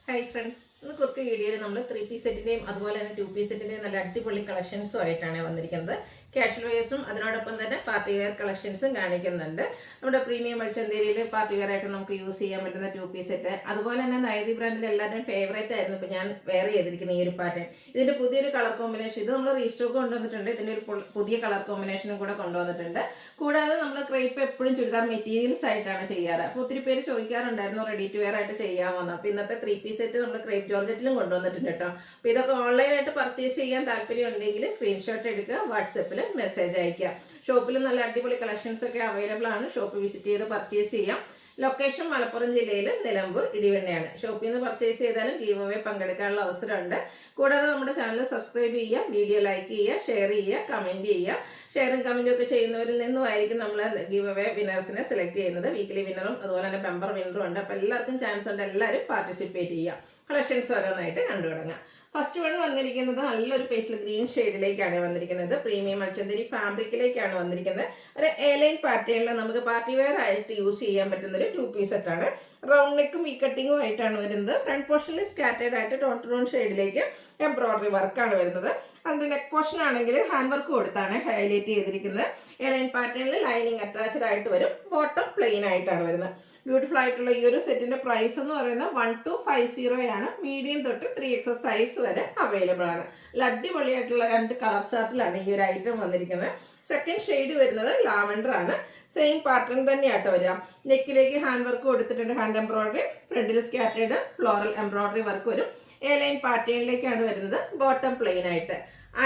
Hi friends, ഇന്ന് കുറച്ച് വീഡിയോയിൽ നമ്മൾ 3 പീസ് സെറ്റിൻ്റെയും അതുപോലെ തന്നെ 2 പീസ് സെറ്റിൻ്റെയും നല്ല അടിപൊളി കളക്ഷൻസും ആയിട്ടാണ് വന്നിരിക്കുന്നത്. ക്യാഷ്വൽ വെയേഴ്സും അതിനോടൊപ്പം തന്നെ പാർട്ടി വെയർ കളക്ഷൻസും കാണിക്കുന്നുണ്ട്. നമ്മുടെ പ്രീമിയം മൽച്ചന്തേരിയിൽ പാർട്ടി വെയർ ആയിട്ട് നമുക്ക് യൂസ് ചെയ്യാൻ പറ്റുന്ന 2 പീസ് സെറ്റ്, അതുപോലെ തന്നെ നൈതി ബ്രാൻഡിൽ എല്ലാവരുടെയും ഫേവറേറ്റ് ആയിരുന്നു. ഇപ്പോൾ ഞാൻ വെയർ ചെയ്തിരിക്കുന്ന ഈ ഒരു പാറ്റേൺ, ഇതിൻ്റെ പുതിയൊരു കളർ കോമ്പിനേഷൻ, ഇത് നമ്മൾ റീസ്റ്റോക്ക് കൊണ്ടുവന്നിട്ടുണ്ട്. ഇതിൻ്റെ ഒരു പുതിയ കളർ കോമ്പിനേഷനും കൂടെ കൊണ്ടുവന്നിട്ടുണ്ട്. കൂടാതെ നമ്മൾ ക്രേപ്പ് എപ്പോഴും ചുരിദാർ മെറ്റീരിയൽസ് ആയിട്ടാണ് ചെയ്യാറ്. അപ്പോൾ ഒത്തിരി പേര് ചോദിക്കാറുണ്ടായിരുന്നു റെഡി ടു വെയർ ആയിട്ട് ചെയ്യാമെന്ന്. അപ്പോൾ ഇന്നത്തെ 3 പീസ് സെറ്റ് നമ്മൾ ക്രേപ്പ് ജോർജറ്റിലും കൊണ്ടുവന്നിട്ടുണ്ട് കേട്ടോ. അപ്പോൾ ഇതൊക്കെ ഓൺലൈനായിട്ട് പർച്ചേസ് ചെയ്യാൻ താല്പര്യം ഉണ്ടെങ്കിൽ സ്ക്രീൻഷോട്ട് എടുക്കുക, വാട്സപ്പിൽ മെസ്സേജ് അയക്കുക. ഷോപ്പിൽ നല്ല അടിപൊളി കളക്ഷൻസ് ഒക്കെ അവൈലബിൾ ആണ്. ഷോപ്പ് വിസിറ്റ് ചെയ്ത് പർച്ചേസ് ചെയ്യാം. ലൊക്കേഷൻ മലപ്പുറം ജില്ലയിൽ നിലമ്പൂർ ഇടിവണ്ണയാണ്. ഷോപ്പിൽ നിന്ന് പർച്ചേസ് ചെയ്താലും ഗീവ് അവേ പങ്കെടുക്കാനുള്ള അവസരമുണ്ട്. കൂടാതെ നമ്മുടെ ചാനൽ സബ്സ്ക്രൈബ് ചെയ്യുക, വീഡിയോ ലൈക്ക് ചെയ്യുക, ഷെയർ ചെയ്യുക, കമൻറ്റ് ചെയ്യുക. ഷെയറും കമൻറ്റും ഒക്കെ ചെയ്യുന്നവരിൽ നിന്നുമായിരിക്കും നമ്മൾ ഗീവ് അവേ വിന്നേഴ്സിനെ സെലക്ട് ചെയ്യുന്നത്. വീക്കിലി വിന്നറും അതുപോലെ തന്നെ ബെമ്പർ വിന്നറും ഉണ്ട്. അപ്പോൾ എല്ലാവർക്കും ചാൻസ് ഉണ്ട്. എല്ലാവരും പാർട്ടിസിപ്പേറ്റ് ചെയ്യുക. കളക്ഷൻസ് ഓരോന്നായിട്ട് കണ്ടു തുടങ്ങാം. ഫസ്റ്റ് വൺ വന്നിരിക്കുന്നത് നല്ലൊരു പേസ്റ്റൽ ഗ്രീൻ ഷെയ്ഡിലേക്കാണ് വന്നിരിക്കുന്നത്. പ്രീമിയം മൽച്ചന്തരി ഫാബ്രിക്കിലേക്കാണ് വന്നിരിക്കുന്നത്. ഒരു എലൈൻ പാറ്റേണിൽ നമുക്ക് പാർട്ടി വെയർ ആയിട്ട് യൂസ് ചെയ്യാൻ പറ്റുന്ന ഒരു 2 പീസ് സെറ്റാണ്. റൗണ്ട് നെക്കും വി കട്ടിങ്ങും ആയിട്ടാണ് വരുന്നത്. ഫ്രണ്ട് പോർഷനിൽ സ്കാറ്റേഡ് ആയിട്ട് ടോൺ ടു ടോൺ ഷെയ്ഡിലേക്ക് എംബ്രോയിഡറി വർക്കാണ് വരുന്നത്. അതിൻ്റെ നെക്ക് പോർഷൻ ആണെങ്കിൽ ഹാൻഡ് വർക്ക് കൊടുത്താണ് ഹൈലൈറ്റ് ചെയ്തിരിക്കുന്നത്. എലൈൻ പാറ്റേണിൽ ലൈനിങ് അറ്റാച്ച്ഡ് ആയിട്ട് വരും. ബോട്ടം പ്ലെയിൻ ആയിട്ടാണ് വരുന്നത്. ബ്യൂട്ടിഫുൾ ആയിട്ടുള്ള ഈ ഒരു സെറ്റിന്റെ പ്രൈസ് എന്ന് പറയുന്നത് 1250 ആണ്. മീഡിയം തൊട്ട് 3XS സൈസ് വരെ അവൈലബിൾ ആണ്. അടിപൊളിയായിട്ടുള്ള 2 കളർ ചാർട്ടിലാണ് ഈ ഒരു ഐറ്റം വന്നിരിക്കുന്നത്. സെക്കൻഡ് ഷെയ്ഡ് വരുന്നത് ലാവൻഡർ ആണ്. സെയിം പാറ്റേൺ തന്നെയാട്ടോ വരിക. നെക്കിലേക്ക് ഹാൻഡ് വർക്ക് കൊടുത്തിട്ടുണ്ട്, ഹാൻഡ് എംബ്രോയിഡറി. ഫ്രണ്ടിൽ സ്കാറ്റേഡ് ഫ്ലോറൽ എംബ്രോയിഡറി വർക്ക് വരും. എ ലൈൻ പാറ്റേണിലേക്കാണ് വരുന്നത്. ബോട്ടം പ്ലെയിൻ ആയിട്ട്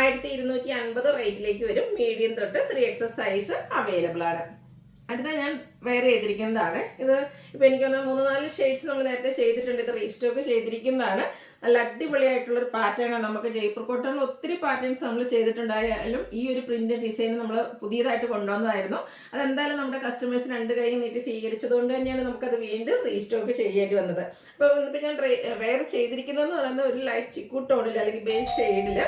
1250 റേറ്റിലേക്ക് വരും. മീഡിയം തൊട്ട് 3XS സൈസ് അവൈലബിൾ ആണ്. അടുത്ത ഞാൻ വെയർ ചെയ്തിരിക്കുന്നതാണ്. ഇത് ഇപ്പോൾ എനിക്കൊന്ന് 3-4 ഷെയ്ഡ്സ് നമ്മൾ നേരത്തെ ചെയ്തിട്ടുണ്ട്. ഇത് റീസ്റ്റോക്ക് ചെയ്തിരിക്കുന്നതാണ്. നല്ല അടിപൊളിയായിട്ടുള്ളൊരു പാറ്റേണാണ്. നമുക്ക് ജയ്പൂർ കോട്ടണിൽ ഒത്തിരി പാറ്റേൺസ് നമ്മൾ ചെയ്തിട്ടുണ്ടായാലും ഈ ഒരു പ്രിന്റ് ഡിസൈൻ നമ്മൾ പുതിയതായിട്ട് കൊണ്ടുവന്നതായിരുന്നു. അതെന്തായാലും നമ്മുടെ കസ്റ്റമേഴ്സ് 2 കൈ നീട്ടി സ്വീകരിച്ചതുകൊണ്ട് തന്നെയാണ് നമുക്കത് വീണ്ടും റീസ്റ്റോക്ക് ചെയ്യേണ്ടി വന്നത്. അപ്പോൾ ഇപ്പോൾ ഞാൻ വെയർ ചെയ്തിരിക്കുന്നതെന്ന് പറയുന്നത് ഒരു ലൈറ്റ് ചിക്കു ടോണിൽ അല്ലെങ്കിൽ ബേസ് ഷെയ്ഡിൽ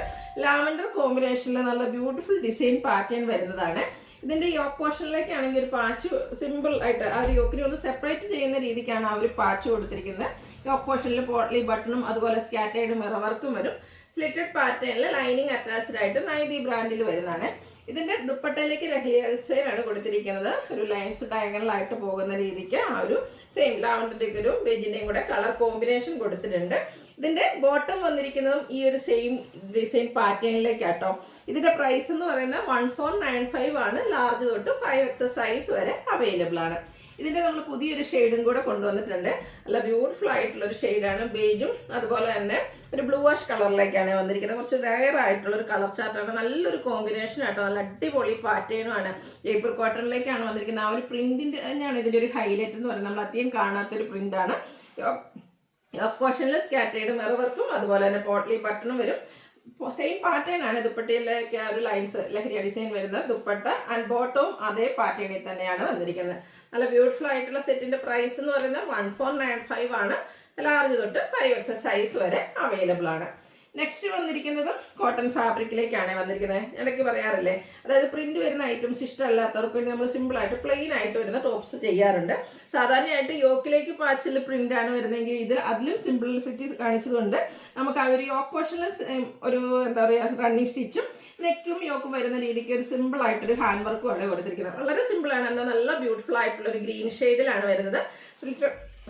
ലാവൻഡർ കോമ്പിനേഷനിൽ നല്ല ബ്യൂട്ടിഫുൾ ഡിസൈൻ പാറ്റേൺ വരുന്നതാണ്. ഇതിൻ്റെ യോക്ക് പോർഷനിലേക്കാണെങ്കിൽ ഒരു പാച്ച് സിമ്പിൾ ആയിട്ട് ആ ഒരു യോക്കിനെ ഒന്ന് സെപ്പറേറ്റ് ചെയ്യുന്ന രീതിക്കാണ് ആ ഒരു പാച്ച് കൊടുത്തിരിക്കുന്നത്. യോക്ക് പോർഷനിൽ പോട്ട്ലി ബട്ടണും അതുപോലെ സ്കാറ്റേർഡ് മിറർ വർക്കും വരും. സ്ലിറ്റഡ് പാറ്റേണിൽ ലൈനിങ് അറ്റാച്ച്ഡ് ആയിട്ട് നൈതി ബ്രാൻഡിൽ വരുന്നതാണ്. ഇതിൻ്റെ ദുപ്പട്ടയിലേക്ക് രഹ്ലിയ ഡിസൈനാണ് കൊടുത്തിരിക്കുന്നത്. ഒരു ലൈൻസ് ഡയഗണലായിട്ട് പോകുന്ന രീതിക്ക് ആ ഒരു സെയിം ലാവൻഡറിൻ്റെ ഒരു ബേജിൻ്റെയും കൂടെ കളർ കോമ്പിനേഷൻ കൊടുത്തിട്ടുണ്ട്. ഇതിൻ്റെ ബോട്ടം വന്നിരിക്കുന്നതും ഈ ഒരു സെയിം ഡിസൈൻ പാറ്റേണിലേക്കാട്ടോ. ഇതിൻ്റെ പ്രൈസ് എന്ന് പറയുന്നത് 1495 ആണ്. ലാർജ് തൊട്ട് 5XS സൈസ് വരെ അവൈലബിൾ ആണ്. ഇതിൻ്റെ നമ്മൾ പുതിയൊരു ഷെയ്ഡും കൂടെ കൊണ്ടുവന്നിട്ടുണ്ട്. നല്ല ബ്യൂട്ടിഫുൾ ആയിട്ടുള്ള ഒരു ഷെയ്ഡാണ്. ബേജും അതുപോലെ തന്നെ ഒരു ബ്ലൂ വാഷ് കളറിലേക്കാണ് വന്നിരിക്കുന്നത്. കുറച്ച് റയർ ആയിട്ടുള്ള ഒരു കളർ ചാർട്ടാണ്. നല്ലൊരു കോമ്പിനേഷൻ ആട്ടോ. നല്ല അടിപൊളി പാറ്റേണുമാണ്. ജയ്പൂർ കോട്ടണിലേക്കാണ് വന്നിരിക്കുന്നത്. ആ ഒരു പ്രിന്റിൻ്റെ തന്നെയാണ് ഇതിൻ്റെ ഒരു ഹൈലൈറ്റ് എന്ന് പറയുന്നത്. നമ്മൾ അധികം കാണാത്തൊരു പ്രിന്റാണ്. പോർഷനിൽ സ്കാറ്റേർഡ് മിറർ വർക്കും അതുപോലെ തന്നെ പോട്ട്ലി ബട്ടണും വരും. സെയിം പാറ്റേൺ ആണ്. ദുപ്പട്ടയിലേക്ക് ആ ഒരു ലൈൻസ് ലഹരിയ ഡിസൈൻ വരുന്നത്. ദുപ്പട്ട ആൻഡ് ബോട്ടവും അതേ പാറ്റേണിൽ തന്നെയാണ് വന്നിരിക്കുന്നത്. നല്ല ബ്യൂട്ടിഫുൾ ആയിട്ടുള്ള സെറ്റിന്റെ പ്രൈസ് എന്ന് പറയുന്നത് 1495 ആണ്. ലാർജ് തൊട്ട് 5XS സൈസ് വരെ അവൈലബിൾ ആണ്. നെക്സ്റ്റ് വന്നിരിക്കുന്നത് കോട്ടൺ ഫാബ്രിക്കിലേക്കാണ് വന്നിരിക്കുന്നത്. ഇടയ്ക്ക് പറയാറില്ലേ, അതായത് പ്രിന്റ് വരുന്ന ഐറ്റംസ് ഇഷ്ടമല്ലാത്തവർക്ക് നമ്മൾ സിമ്പിളായിട്ട് പ്ലെയിൻ ആയിട്ട് വരുന്ന ടോപ്സ് ചെയ്യാറുണ്ട്. സാധാരണയായിട്ട് യോക്കിലേക്ക് പാച്ചിൽ പ്രിന്റാണ് വരുന്നതെങ്കിൽ അതിലും സിംപ്ലിസിറ്റി കാണിച്ചതുകൊണ്ട് നമുക്ക് ആ ഒരു യോക്ക് പോർഷനിൽ ഒരു എന്താ പറയുക റണ്ണിങ് സ്റ്റിച്ചും നെക്കും യോക്കും വരുന്ന രീതിക്ക് ഒരു സിമ്പിൾ ആയിട്ടൊരു ഹാൻഡ് വർക്കും ആണ് കൊടുത്തിരിക്കുന്നത്. വളരെ സിമ്പിളാണ്. എന്നാൽ നല്ല ബ്യൂട്ടിഫുൾ ആയിട്ടുള്ള ഒരു ഗ്രീൻ ഷെയ്ഡിലാണ് വരുന്നത്.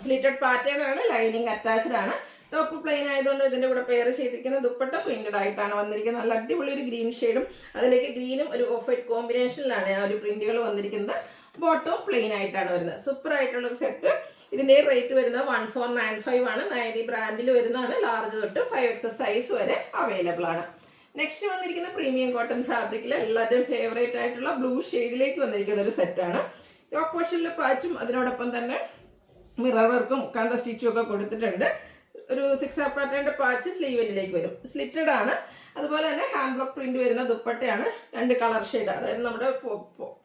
സ്ലിറ്റഡ് പാറ്റേൺ ആണ്. ലൈനിങ് അറ്റാച്ച്ഡ് ആണ്. ടോപ്പ് പ്ലെയിൻ ആയതുകൊണ്ട് ഇതിൻ്റെ കൂടെ പെയർ ചെയ്തിരിക്കുന്ന ദുപ്പട്ട പ്രിന്റഡ് ആയിട്ടാണ് വന്നിരിക്കുന്നത്. നല്ല അടിപൊളി ഒരു ഗ്രീൻ ഷെയ്ഡും അതിലേക്ക് ഗ്രീനും ഒരു ഓഫ് വൈറ്റ് കോമ്പിനേഷനിലാണ് ആ ഒരു പ്രിന്റുകൾ വന്നിരിക്കുന്നത്. ബോട്ടവും പ്ലെയിൻ ആയിട്ടാണ് വരുന്നത്. സൂപ്പർ ആയിട്ടുള്ള ഒരു സെറ്റ്. ഇതിൻ്റെ റേറ്റ് വരുന്നത് 1495 ആണ്. നൈതി ബ്രാൻഡിൽ വരുന്നതാണ്. ലാർജ് തൊട്ട് 5XS സൈസ് വരെ അവൈലബിൾ ആണ്. നെക്സ്റ്റ് വന്നിരിക്കുന്ന പ്രീമിയം കോട്ടൺ ഫാബ്രിക്കിൽ എല്ലാവരുടെയും ഫേവറേറ്റ് ആയിട്ടുള്ള ബ്ലൂ ഷെയ്ഡിലേക്ക് വന്നിരിക്കുന്ന ഒരു സെറ്റാണ്. യോക്ക് പോർഷനിൽ പാച്ചും അതിനോടൊപ്പം തന്നെ മിറർ വർക്കും കണ്ട സ്റ്റിച്ചും ഒക്കെ കൊടുത്തിട്ടുണ്ട്. ഒരു 6 പാറ്റേണിൻ്റെ പാച്ച് സ്ലീവിലേക്ക് വരും. സ്ലിറ്റഡ് ആണ്. അതുപോലെ തന്നെ ഹാൻഡ് ബ്ലോക്ക് പ്രിന്റ് വരുന്ന ദുപ്പട്ടയാണ്. 2 കളർ ഷെയ്ഡ്, അതായത് നമ്മുടെ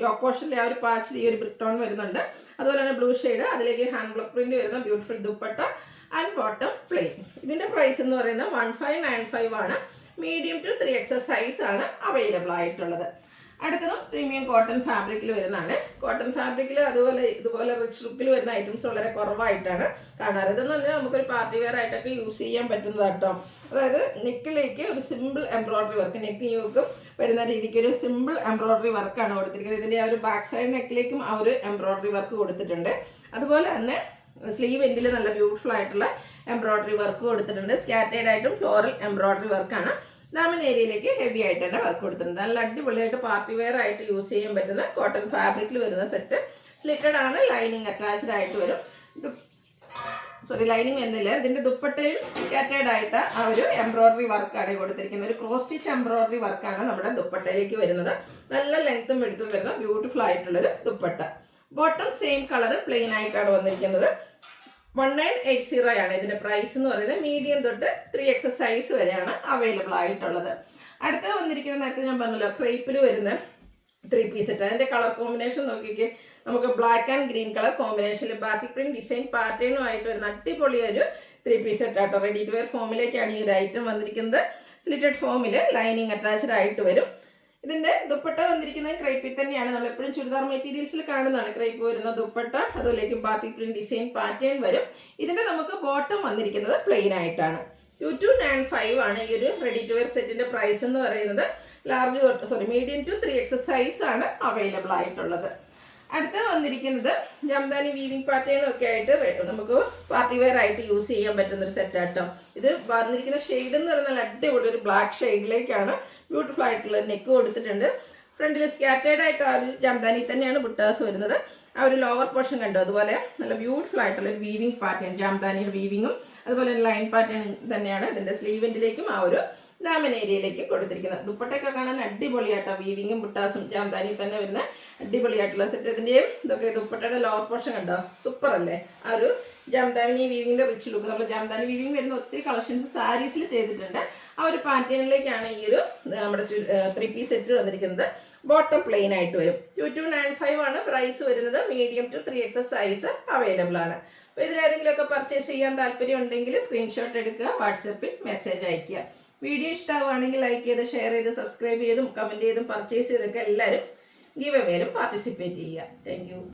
യോക്ക് പോർഷനിലെ ആ ഒരു പാച്ചിൽ ഈ ഒരു ബ്രിക്ക് ടോൺ വരുന്നുണ്ട്. അതുപോലെ തന്നെ ബ്ലൂ ഷെയ്ഡ്, അതിലേക്ക് ഹാൻഡ് ബ്ലോക്ക് പ്രിന്റ് വരുന്ന beautiful dupatta and bottom plain. ഇതിൻ്റെ പ്രൈസ് എന്ന് പറയുന്നത് 1595 ആണ്. മീഡിയം ടു 3XS സൈസ് ആണ് അവൈലബിൾ ആയിട്ടുള്ളത്. അടുത്തതും പ്രീമിയം കോട്ടൺ ഫാബ്രിക്കിൽ വരുന്നതാണ്. കോട്ടൺ ഫാബ്രിക്കിൽ ഇതുപോലെ റിച്ച് ലുക്കിൽ വരുന്ന ഐറ്റംസ് വളരെ കുറവായിട്ടാണ് കാണാറ്. ഇതെന്ന് പറഞ്ഞാൽ നമുക്കൊരു പാർട്ടി വെയർ ആയിട്ടൊക്കെ യൂസ് ചെയ്യാൻ പറ്റുന്നതാട്ടോ. അതായത് നെക്കിലേക്ക് ഒരു സിമ്പിൾ എംബ്രോയിഡറി വർക്ക്, നെക്ക് യൂക്കും വരുന്ന രീതിക്ക് ഒരു സിമ്പിൾ എംബ്രോയിഡറി വർക്കാണ് കൊടുത്തിരിക്കുന്നത്. ഇതിൻ്റെ ആ ഒരു ബാക്ക് സൈഡ് നെക്കിലേക്കും ആ ഒരു എംബ്രോയിഡറി വർക്ക് കൊടുത്തിട്ടുണ്ട്. അതുപോലെ തന്നെ സ്ലീവ് എൻഡിൽ നല്ല ബ്യൂട്ടിഫുൾ ആയിട്ടുള്ള എംബ്രോയിഡറി വർക്ക് കൊടുത്തിട്ടുണ്ട്. സ്കാറ്റേഡ് ആയിട്ടും ഫ്ലോറൽ എംബ്രോയിഡറി വർക്കാണ്. ദാമൻ ഏരിയയിലേക്ക് ഹെവി ആയിട്ട് തന്നെ വർക്ക് കൊടുത്തിട്ടുണ്ട്. നല്ല അടിപൊളിയായിട്ട് പാർട്ടി വെയർ ആയിട്ട് യൂസ് ചെയ്യാൻ പറ്റുന്ന കോട്ടൺ ഫാബ്രിക്കിൽ വരുന്ന സെറ്റ്. സ്ലിറ്റഡ് ആണ്, ലൈനിങ് അറ്റാച്ച്ഡ് ആയിട്ട് വരും. ലൈനിങ് എന്നില്ല. ഇതിന്റെ ദുപ്പട്ടയും സ്കാറ്റേഡ് ആയിട്ട് ആ ഒരു എംബ്രോയിഡറി വർക്കാണ് കൊടുത്തിരിക്കുന്നത്. ഒരു ക്രോസ് സ്റ്റിച്ച് എംബ്രോയിഡറി വർക്കാണ് നമ്മുടെ ദുപ്പട്ടയിലേക്ക് വരുന്നത്. നല്ല ലെങ്ത്തും എടുത്തും വരുന്ന ബ്യൂട്ടിഫുൾ ആയിട്ടുള്ളൊരു dupatta. Bottom same colour plain ആയിട്ടാണ് വന്നിരിക്കുന്നത്. 1980 ആണ് ഇതിന്റെ പ്രൈസ് എന്ന് പറയുന്നത്. മീഡിയം തൊട്ട് 3XS സൈസ് വരെയാണ് അവൈലബിൾ ആയിട്ടുള്ളത്. അടുത്ത വന്നിരിക്കുന്ന നേരത്തെ ഞാൻ പറഞ്ഞല്ലോ ക്രേപ്പിൽ വരുന്ന 3 പീസ് സെറ്റ്. അതിന്റെ കളർ കോമ്പിനേഷൻ നോക്കിക്കേ. നമുക്ക് ബ്ലാക്ക് ആൻഡ് ഗ്രീൻ കളർ കോമ്പിനേഷനിൽ ബാത്തിക് പ്രിന്റ് ഡിസൈൻ പാറ്റേണും ആയിട്ട് വരുന്ന അടിപൊളി ഒരു 3 പീസ് സെറ്റ് ആട്ടോ. റെഡി ടു വെയർ ഫോമിലേക്കാണ് ഈ ഒരു ഐറ്റം വന്നിരിക്കുന്നത്. സ്ലിറ്റഡ് ഫോമിൽ ലൈനിങ് അറ്റാച്ച്ഡ് ആയിട്ട് വരും. ഇതിന്റെ ദുപ്പട്ട വന്നിരിക്കുന്നത് ക്രേപ്പിൽ തന്നെയാണ്. നമ്മൾ എപ്പോഴും ചുരിദാർ മെറ്റീരിയൽസിൽ കാണുന്നതാണ് ക്രേപ്പ് വരുന്ന ദുപ്പട്ട. അതുപോലേക്ക് ബാത്തിക് പ്രിന്റ് ഡിസൈൻ പാറ്റേൺ വരും. ഇതിന്റെ നമുക്ക് ബോട്ടം വന്നിരിക്കുന്നത് പ്ലെയിൻ ആയിട്ടാണ്. 2295 ആണ് ഈ ഒരു റെഡി ടു വെയർ സെറ്റിന്റെ പ്രൈസ് എന്ന് പറയുന്നത്. മീഡിയം ടു 3XS സൈസ് ആണ് അവൈലബിൾ ആയിട്ടുള്ളത്. അടുത്ത വന്നിരിക്കുന്നത് ജംദാനി വീവിംഗ് പാറ്റേണും ഒക്കെ ആയിട്ട് നമുക്ക് പാർട്ടി വെയർ ആയിട്ട് യൂസ് ചെയ്യാൻ പറ്റുന്ന ഒരു സെറ്റ് ആട്ടോ. ഇത് വന്നിരിക്കുന്ന ഷെയ്ഡ് എന്ന് പറയുന്നത് അടിപൊളി ഒരു ബ്ലാക്ക് ഷെയ്ഡിലേക്കാണ്. ബ്യൂട്ടിഫുൾ ആയിട്ടുള്ള നെക്ക് കൊടുത്തിട്ടുണ്ട്. ഫ്രണ്ടിൽ സ്കാറ്റേഡ് ആയിട്ട് ആ ഒരു ജംദാനി തന്നെയാണ് ബുട്ടാസ് വരുന്നത്. ആ ഒരു ലോവർ പോർഷൻ കണ്ടു. അതുപോലെ നല്ല ബ്യൂട്ടിഫുൾ ആയിട്ടുള്ള ഒരു വീവിംഗ് പാറ്റേൺ, ജംദാനിയുടെ വീവിങ്ങും അതുപോലെ ലൈൻ പാറ്റേൺ തന്നെയാണ് ഇതിന്റെ സ്ലീവെന്റിലേക്കും ആ ഒരു ദാമൻ ഏരിയയിലേക്ക് കൊടുത്തിരിക്കുന്നത്. ദുപ്പട്ടയൊക്കെ കാണാൻ അടിപൊളിയായിട്ടോ. വീവിങ്ങും ബുട്ടാസും ജാംദാനി തന്നെ വരുന്ന അടിപൊളിയായിട്ടുള്ള സെറ്റ്. ഇതിന്റെയും ഇതൊക്കെ ദുപ്പട്ടയുടെ ലോവർ പോർഷൻ കണ്ടോ, സൂപ്പർ അല്ലേ? ആ ഒരു ജാംദാനി വീവിങ്ങിന്റെ റിച്ച് ലുക്ക്. നമ്മൾ ജാംദാനി വീവിങ് വരുന്ന ഒത്തിരി കളക്ഷൻസ് സാരീസിൽ ചെയ്തിട്ടുണ്ട്. ആ ഒരു പാറ്റേണിലേക്കാണ് ഈ ഒരു നമ്മുടെ 3 പീസ് സെറ്റ് വന്നിരിക്കുന്നത്. ബോട്ടം പ്ലെയിൻ ആയിട്ട് വരും. 2295 ആണ് പ്രൈസ് വരുന്നത്. Medium to 3XS size available ആണ്. അപ്പോൾ ഇതിലേതെങ്കിലുമൊക്കെ പർച്ചേസ് ചെയ്യാൻ താല്പര്യം ഉണ്ടെങ്കിൽ സ്ക്രീൻഷോട്ട് എടുക്കുക, വാട്സപ്പിൽ മെസ്സേജ് അയയ്ക്കുക. വീഡിയോ ഇഷ്ടമാവുകയാണെങ്കിൽ ലൈക്ക് ചെയ്ത് ഷെയർ ചെയ്ത് സബ്സ്ക്രൈബ് ചെയ്തും കമൻറ്റ് ചെയ്തും പർച്ചേസ് ചെയ്തൊക്കെ എല്ലാവരും ഗീവ് അവേയിലും പാർട്ടിസിപ്പേറ്റ് ചെയ്യുക. Thank you.